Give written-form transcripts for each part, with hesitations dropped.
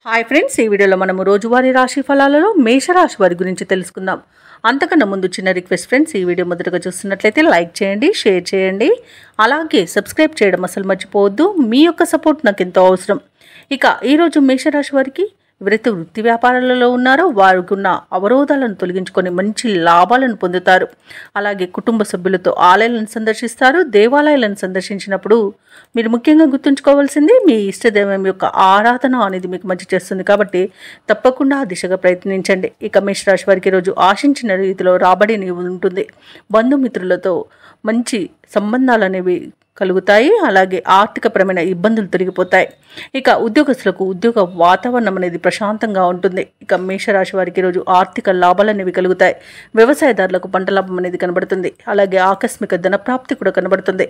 Hi friends, ఈ వీడియోలో మనము రోజువారీ రాశి ఫలాలలో మేషరాశి వారి గురించి తెలుసుకుందాం. అంతకన్నా ముందు చిన్న రిక్వెస్ట్ ఫ్రెండ్స్, ఈ వీడియో మొదటగా చూస్తున్నట్లయితే లైక్ చేయండి, షేర్ చేయండి, అలాగే సబ్స్క్రైబ్ చేయడం అసలు మర్చిపోవద్దు. మీ యొక్క సపోర్ట్ నాకు ఎంతో అవసరం. ఇక ఈరోజు మేషరాశి వారికి ఎవరైతే వృత్తి వ్యాపారాలలో ఉన్నారో వారికి ఉన్న అవరోధాలను తొలగించుకొని మంచి లాభాలను పొందుతారు. అలాగే కుటుంబ సభ్యులతో ఆలయాలను సందర్శిస్తారు. దేవాలయాలను సందర్శించినప్పుడు మీరు ముఖ్యంగా గుర్తుంచుకోవాల్సింది మీ ఇష్టదైవం యొక్క ఆరాధన అనేది మీకు మంచి చేస్తుంది. కాబట్టి తప్పకుండా ఆ దిశగా ప్రయత్నించండి. ఇక మేషరాశి వారికి రోజు ఆశించిన రీతిలో రాబడి ఉంటుంది. బంధుమిత్రులతో మంచి సంబంధాలు అనేవి కలుగుతాయి. అలాగే ఆర్థికపరమైన ఇబ్బందులు తొలగిపోతాయి. ఇక ఉద్యోగస్తులకు ఉద్యోగ వాతావరణం అనేది ప్రశాంతంగా ఉంటుంది. ఇక మేషరాశి వారికి రోజు ఆర్థిక లాభాలు అనేవి కలుగుతాయి. వ్యవసాయదారులకు పంట లాభం అనేది కనబడుతుంది. అలాగే ఆకస్మిక ధన ప్రాప్తి కూడా కనబడుతుంది.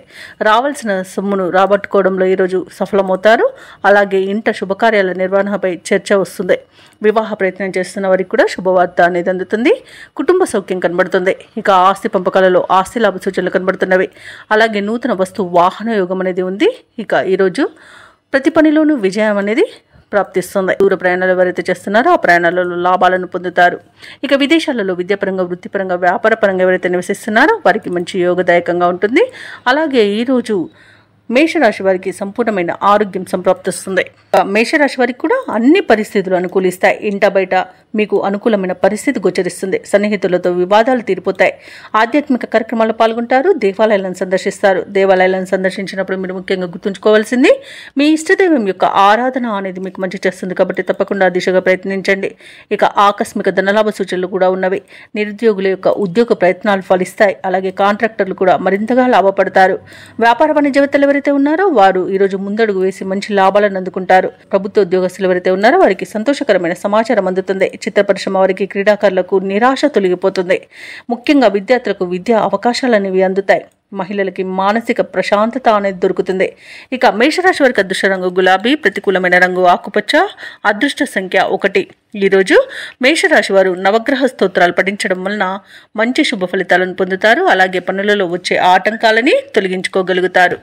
రావాల్సిన సొమ్మును రాబట్టుకోవడంలో ఈరోజు సఫలమవుతారు. అలాగే ఇంట శుభకార్యాల నిర్వహణపై చర్చ వస్తుంది. వివాహ ప్రయత్నం చేస్తున్న వారికి కూడా శుభవార్త అనేది అందుతుంది. కుటుంబ సౌఖ్యం కనబడుతుంది. ఇక ఆస్తి పంపకాలలో ఆస్తి లాభ సూచనలు కనబడుతున్నవి. అలాగే నూతన వస్తు వాహన యోగం అనేది ఉంది. ఇక ఈరోజు ప్రతి పనిలోనూ విజయం అనేది ప్రాప్తిస్తుంది. దూర ప్రయాణాలు ఎవరైతే చేస్తున్నారో ఆ ప్రయాణాలలో లాభాలను పొందుతారు. ఇక విదేశాలలో విద్యాపరంగా, వృత్తిపరంగా, వ్యాపారపరంగా ఎవరైతే నివసిస్తున్నారో వారికి మంచి యోగదాయకంగా ఉంటుంది. అలాగే ఈరోజు మేషరాశి వారికి సంపూర్ణమైన ఆరోగ్యం సంప్రాప్తిస్తుంది. మేషరాశి వారికి కూడా అన్ని పరిస్థితులు అనుకూలిస్తాయి. ఇంట బయట మీకు అనుకూలమైన పరిస్థితి గోచరిస్తుంది. సన్నిహితులతో వివాదాలు తీరిపోతాయి. ఆధ్యాత్మిక కార్యక్రమాల్లో పాల్గొంటారు. దేవాలయాలను సందర్శిస్తారు. దేవాలయాలను సందర్శించినప్పుడు మీరు ముఖ్యంగా గుర్తుంచుకోవాల్సింది మీ ఇష్టదైవం యొక్క ఆరాధన అనేది మీకు మంచి చేస్తుంది. కాబట్టి తప్పకుండా ఆ దిశగా ప్రయత్నించండి. ఇక ఆకస్మిక ధనలాభ సూచనలు కూడా ఉన్నవి. నిరుద్యోగుల యొక్క ఉద్యోగ ప్రయత్నాలు ఫలిస్తాయి. అలాగే కాంట్రాక్టర్లు కూడా మరింతగా లాభపడతారు. వ్యాపార వాణిజ్యవేత్తలు ఎవరైతే ఉన్నారో వారు ఈరోజు ముందడుగు వేసి మంచి లాభాలను అందుకుంటారు. ప్రభుత్వ ఉద్యోగస్తులు ఎవరైతే ఉన్నారో వారికి సంతోషకరమైన సమాచారం అందుతుంది. చిత్ర పరిశ్రమ వారికి, క్రీడాకారులకు నిరాశ తొలగిపోతుంది. ముఖ్యంగా విద్యార్థులకు విద్యా అవకాశాలు అనేవి అందుతాయి. మహిళలకి మానసిక ప్రశాంతత అనేది దొరుకుతుంది. ఇక మేషరాశి వారికి అదృష్ట రంగు గులాబీ, ప్రతికూలమైన రంగు ఆకుపచ్చ, అదృష్ట సంఖ్య 1. ఈరోజు మేషరాశి వారు నవగ్రహ స్తోత్రాలు పఠించడం వలన మంచి శుభ ఫలితాలను పొందుతారు. అలాగే పనులలో వచ్చే ఆటంకాలని తొలగించుకోగలుగుతారు.